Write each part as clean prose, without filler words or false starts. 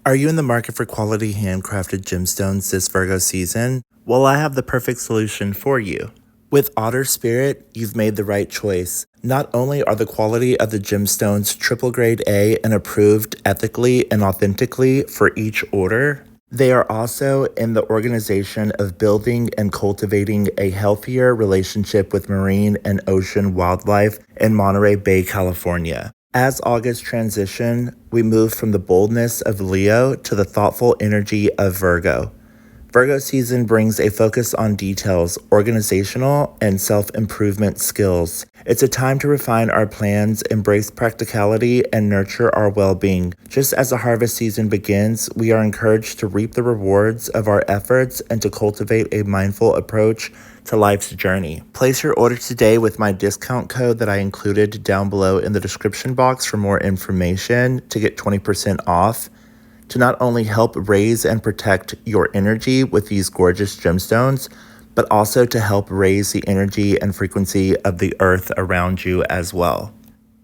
Are you in the market for quality handcrafted gemstones this Virgo season? Well, I have the perfect solution for you. With Otter Spirit, you've made the right choice. Not only are the quality of the gemstones triple grade A and approved ethically and authentically for each order, they are also in the organization of building and cultivating a healthier relationship with marine and ocean wildlife in Monterey Bay, California. As August transitioned, we moved from the boldness of Leo to the thoughtful energy of Virgo. Virgo season brings a focus on details, organizational, and self-improvement skills. It's a time to refine our plans, embrace practicality, and nurture our well-being. Just as the harvest season begins, we are encouraged to reap the rewards of our efforts and to cultivate a mindful approach to life's journey. Place your order today with my discount code that I included down below in the description box for more information to get 20% off. To not only help raise and protect your energy with these gorgeous gemstones, but also to help raise the energy and frequency of the earth around you as well.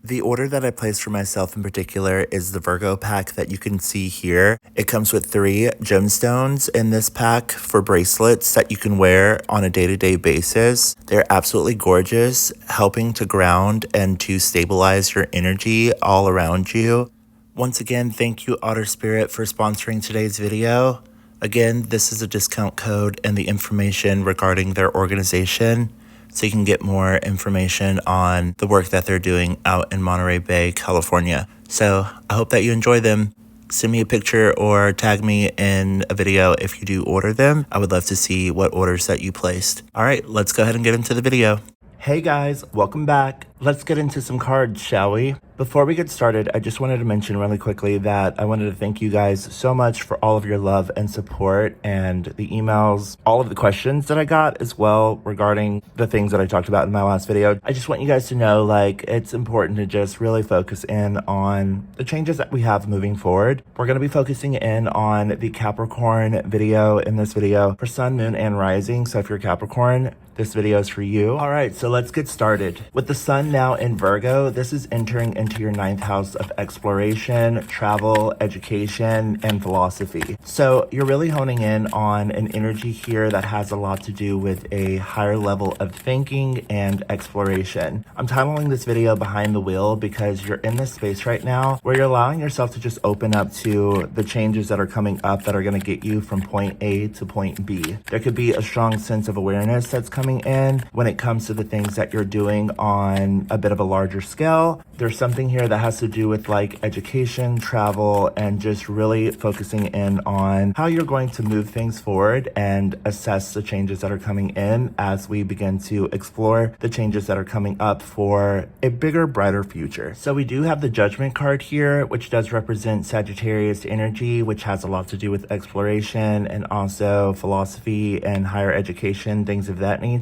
The order that I placed for myself in particular is the Virgo pack that you can see here. It comes with 3 gemstones in this pack for bracelets that you can wear on a day-to-day basis. They're absolutely gorgeous, helping to ground and to stabilize your energy all around you. Once again, thank you Otter Spirit for sponsoring today's video. Again, this is a discount code and the information regarding their organization, so you can get more information on the work that they're doing out in Monterey Bay, California. So I hope that you enjoy them. Send me a picture or tag me in a video if you do order them. I would love to see what orders that you placed. All right, let's go ahead and get into the video. Hey guys, welcome back. Let's get into some cards, shall we? Before we get started, I just wanted to mention really quickly that I wanted to thank you guys so much for all of your love and support and the emails, all of the questions that I got as well regarding the things that I talked about in my last video. I just want you guys to know, like, it's important to just really focus in on the changes that we have moving forward. We're going to be focusing in on the Capricorn video in this video for Sun, Moon, and Rising. So if you're Capricorn, this video is for you. All right, so let's get started. With the Sun now in Virgo, this is entering into your 9th house of exploration, travel, education, and philosophy. So you're really honing in on an energy here that has a lot to do with a higher level of thinking and exploration. I'm titling this video Behind the Wheel because you're in this space right now where you're allowing yourself to just open up to the changes that are coming up that are going to get you from point A to point B. There could be a strong sense of awareness that's coming in when it comes to the things that you're doing on a bit of a larger scale. There's something here that has to do with like education, travel, and just really focusing in on how you're going to move things forward and assess the changes that are coming in as we begin to explore the changes that are coming up for a bigger, brighter future. So we do have the Judgment card here, which does represent Sagittarius energy, which has a lot to do with exploration and also philosophy and higher education, things of that nature.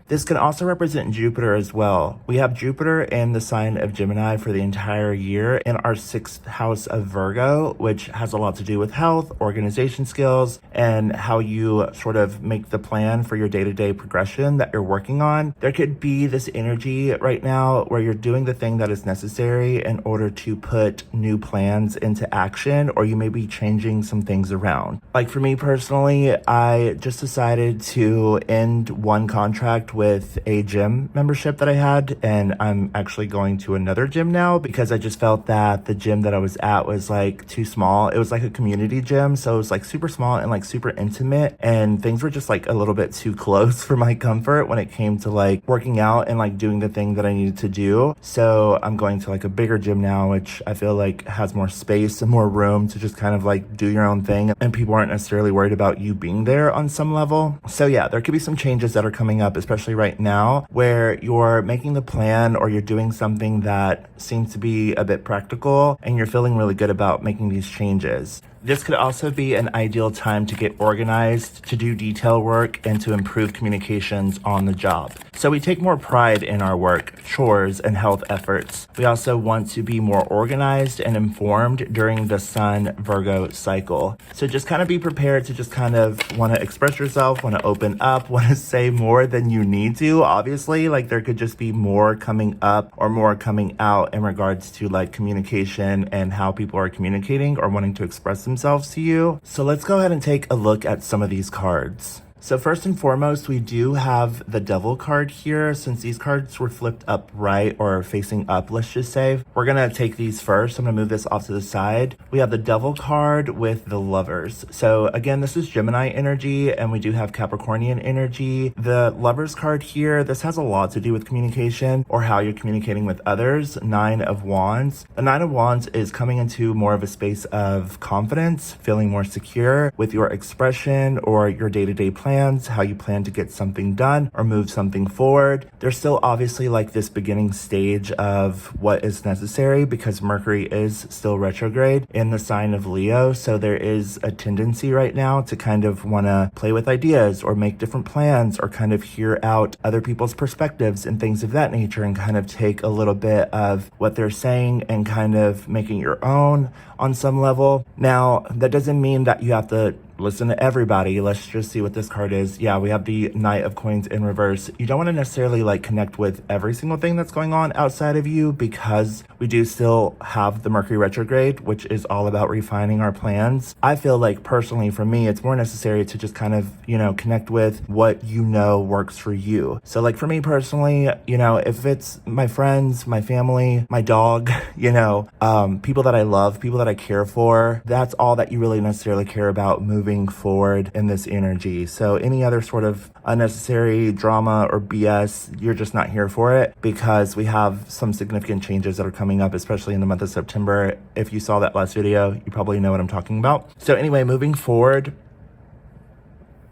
This can also represent Jupiter as well. We have Jupiter in the sign of Gemini for the entire year in our 6th house of Virgo, which has a lot to do with health, organization skills, and how you sort of make the plan for your day-to-day progression that you're working on. There could be this energy right now where you're doing the thing that is necessary in order to put new plans into action, or you may be changing some things around. Like for me personally, I just decided to end one contract with a gym membership that I had, and I'm actually going to another gym now because I just felt that the gym that I was at was like too small. It was like a community gym, so it was like super small and like super intimate, and things were just like a little bit too close for my comfort when it came to like working out and like doing the thing that I needed to do. So I'm going to like a bigger gym now, which I feel like has more space and more room to just kind of like do your own thing, and people aren't necessarily worried about you being there on some level. So yeah, there could be some changes that are coming up, especially right now, where you're making the plan or you're doing something that seems to be a bit practical and you're feeling really good about making these changes. This could also be an ideal time to get organized, to do detail work, and to improve communications on the job. So we take more pride in our work, chores, and health efforts. We also want to be more organized and informed during the Sun Virgo cycle. So just kind of be prepared to just kind of want to express yourself, want to open up, want to say more than you need to. Obviously, like there could just be more coming up or more coming out in regards to like communication and how people are communicating or wanting to express themselves themselves to you. So let's go ahead and take a look at some of these cards. So first and foremost, we do have the Devil card here. Since these cards were flipped upright or facing up, let's just say, we're gonna take these first. I'm gonna move this off to the side. We have the Devil card with the Lovers. So again, this is Gemini energy, and we do have Capricornian energy. The Lovers card here, this has a lot to do with communication or how you're communicating with others. 9 of Wands. The 9 of Wands is coming into more of a space of confidence, feeling more secure with your expression or your day-to-day plans, how you plan to get something done or move something forward. There's still obviously like this beginning stage of what is necessary because Mercury is still retrograde in the sign of Leo. So there is a tendency right now to kind of want to play with ideas or make different plans or kind of hear out other people's perspectives and things of that nature and kind of take a little bit of what they're saying and kind of making your own on some level. Now, that doesn't mean that you have to listen to everybody. Let's just see what this card is. Yeah, we have the Knight of Coins in reverse. You don't want to necessarily like connect with every single thing that's going on outside of you because we do still have the Mercury retrograde, which is all about refining our plans. I feel like personally for me, it's more necessary to just kind of, connect with what works for you. So like for me personally, if it's my friends, my family, my dog, people that I love, people that I care for, that's all that you really necessarily care about moving forward in this energy. So any other sort of unnecessary drama or BS, you're just not here for it because we have some significant changes that are coming up, especially in the month of September. If you saw that last video, you probably know what I'm talking about. So anyway, moving forward,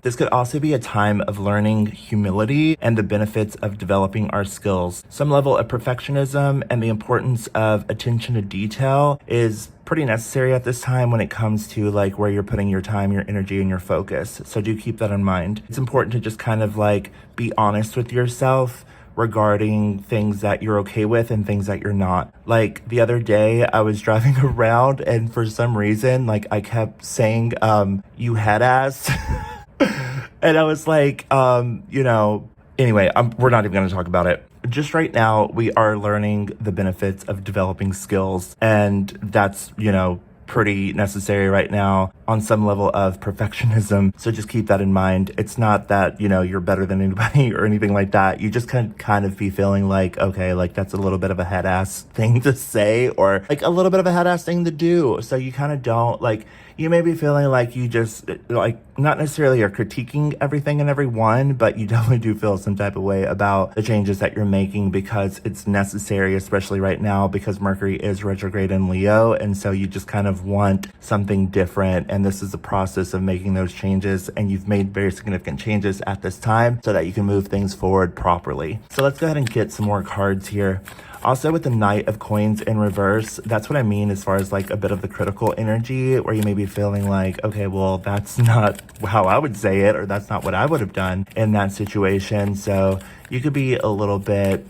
this could also be a time of learning humility and the benefits of developing our skills. Some level of perfectionism and the importance of attention to detail is pretty necessary at this time when it comes to like where you're putting your time, your energy, and your focus. So do keep that in mind. It's important to just kind of like be honest with yourself regarding things that you're okay with and things that you're not. Like the other day I was driving around and for some reason like I kept saying you head ass and I was like anyway, we're not even going to talk about it. Just right now, we are learning the benefits of developing skills, and that's, pretty necessary right now on some level of perfectionism. So just keep that in mind. It's not that, you're better than anybody or anything like that. You just can kind of be feeling like, okay, like that's a little bit of a head ass thing to say or like a little bit of a head ass thing to do. So you kind of don't like, you may be feeling like you just like not necessarily are critiquing everything and everyone, but you definitely do feel some type of way about the changes that you're making because it's necessary, especially right now because Mercury is retrograde in Leo. And so you just kind of want something different. And this is the process of making those changes. And you've made very significant changes at this time so that you can move things forward properly. So let's go ahead and get some more cards here. Also with the Knight of Coins in reverse, that's what I mean as far as like a bit of the critical energy where you may be feeling like, okay, well, that's not how I would say it, or that's not what I would have done in that situation. So you could be a little bit,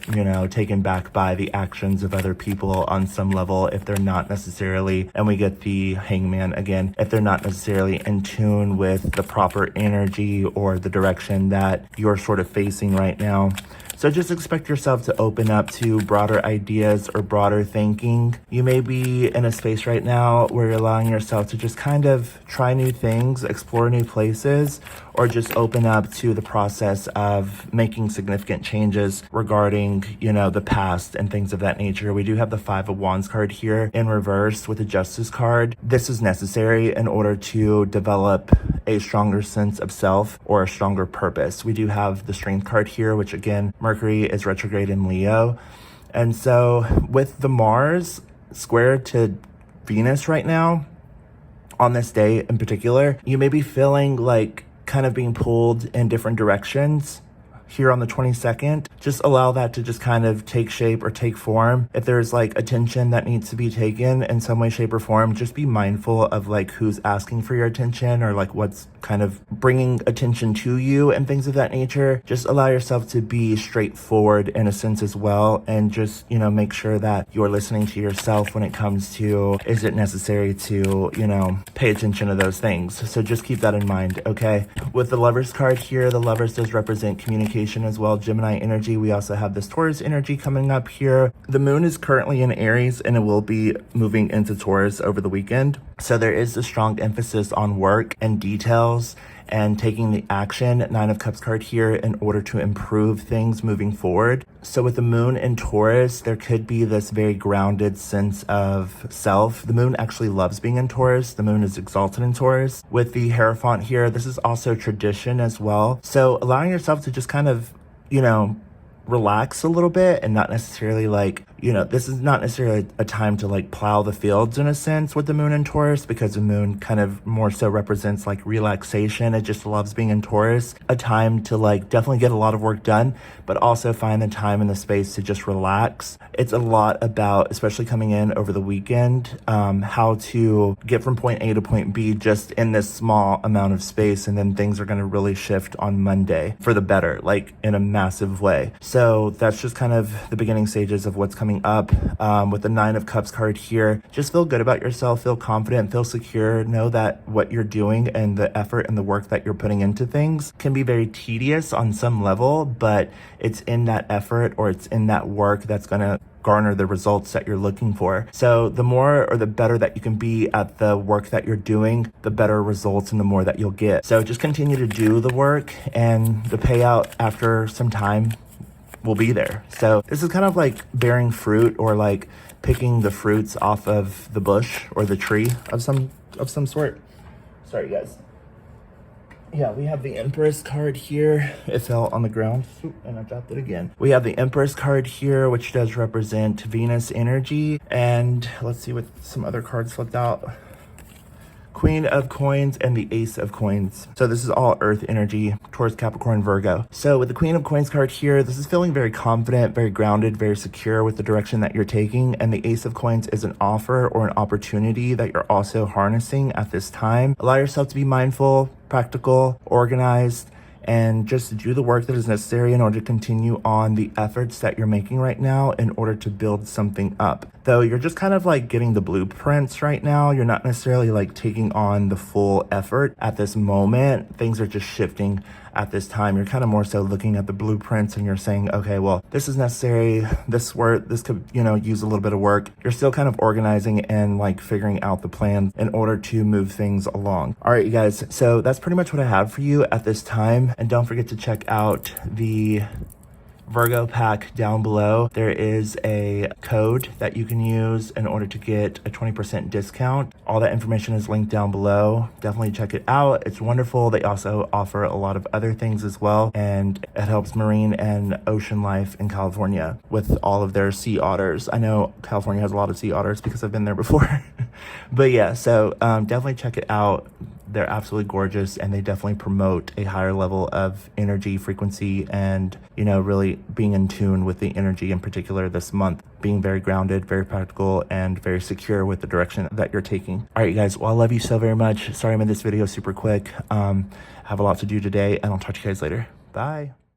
taken back by the actions of other people on some level if they're not necessarily, and we get the Hangman again, if they're not necessarily in tune with the proper energy or the direction that you're sort of facing right now. So just expect yourself to open up to broader ideas or broader thinking. You may be in a space right now where you're allowing yourself to just kind of try new things, explore new places, or just open up to the process of making significant changes regarding, the past and things of that nature. We do have the 5 of Wands card here in reverse with the Justice card. This is necessary in order to develop a stronger sense of self or a stronger purpose. We do have the Strength card here, which again, Mercury is retrograde in Leo. And so with the Mars square to Venus right now, on this day in particular, you may be feeling like kind of being pulled in different directions here on the 22nd. Just allow that to just kind of take shape or take form. If there's like attention that needs to be taken in some way, shape, or form, just be mindful of like who's asking for your attention or like what's kind of bringing attention to you and things of that nature. Just allow yourself to be straightforward in a sense as well, and just, make sure that you're listening to yourself when it comes to, is it necessary to, pay attention to those things. So just keep that in mind, okay? With the Lovers card here, the Lovers does represent communication communication as well, Gemini energy. We also have this Taurus energy coming up here. The moon is currently in Aries and it will be moving into Taurus over the weekend. So there is a strong emphasis on work and details and taking the action, Nine of Cups card here, in order to improve things moving forward. So with the moon in Taurus, there could be this very grounded sense of self. The moon actually loves being in Taurus. The moon is exalted in Taurus. With the Hierophant here, this is also tradition as well. So allowing yourself to just kind of, relax a little bit and not necessarily this is not necessarily a time to plow the fields in a sense with the moon in Taurus, because the moon kind of more so represents relaxation. It just loves being in Taurus. A time to definitely get a lot of work done, but also find the time and the space to just relax. It's a lot about, especially coming in over the weekend, how to get from point A to point B just in this small amount of space, and then things are going to really shift on Monday for the better, in a massive way. So that's just kind of the beginning stages of what's coming up. With the Nine of Cups card here, just feel good about yourself, feel confident, feel secure. Know that what you're doing and the effort and the work that you're putting into things can be very tedious on some level, but it's in that effort or it's in that work that's going to garner the results that you're looking for. So the more or the better that you can be at the work that you're doing, the better results and the more that you'll get. So just continue to do the work, and the payout after some time will be there. So this is kind of bearing fruit, or picking the fruits off of the bush or the tree of some sort. Sorry guys. Yeah, we have the Empress card here. It fell on the ground and I dropped it again. We have the Empress card here, which does represent Venus energy. And let's see what some other cards flipped out. Queen of Coins and the Ace of Coins. So this is all earth energy, Taurus, Capricorn, Virgo. So with the Queen of Coins card here, this is feeling very confident, very grounded, very secure with the direction that you're taking. And the Ace of Coins is an offer or an opportunity that you're also harnessing at this time. Allow yourself to be mindful, practical, organized, and just do the work that is necessary in order to continue on the efforts that you're making right now in order to build something up. Though you're just kind of getting the blueprints right now. You're not necessarily taking on the full effort at this moment. Things are just shifting at this time. You're kind of more so looking at the blueprints and you're saying, okay, well, this is necessary. This could, use a little bit of work. You're still kind of organizing and figuring out the plan in order to move things along. All right, you guys. So that's pretty much what I have for you at this time. And don't forget to check out the Virgo pack down below. There is a code that you can use in order to get a 20% discount. All that information is linked down below. Definitely check it out. It's wonderful. They also offer a lot of other things as well, and it helps marine and ocean life in California with all of their sea otters. I know California has a lot of sea otters because I've been there before. But yeah, so definitely check it out. They're absolutely gorgeous, and they definitely promote a higher level of energy, frequency, and, really being in tune with the energy in particular this month, being very grounded, very practical, and very secure with the direction that you're taking. All right, you guys. Well, I love you so very much. Sorry I made this video super quick. Have a lot to do today, and I'll talk to you guys later. Bye.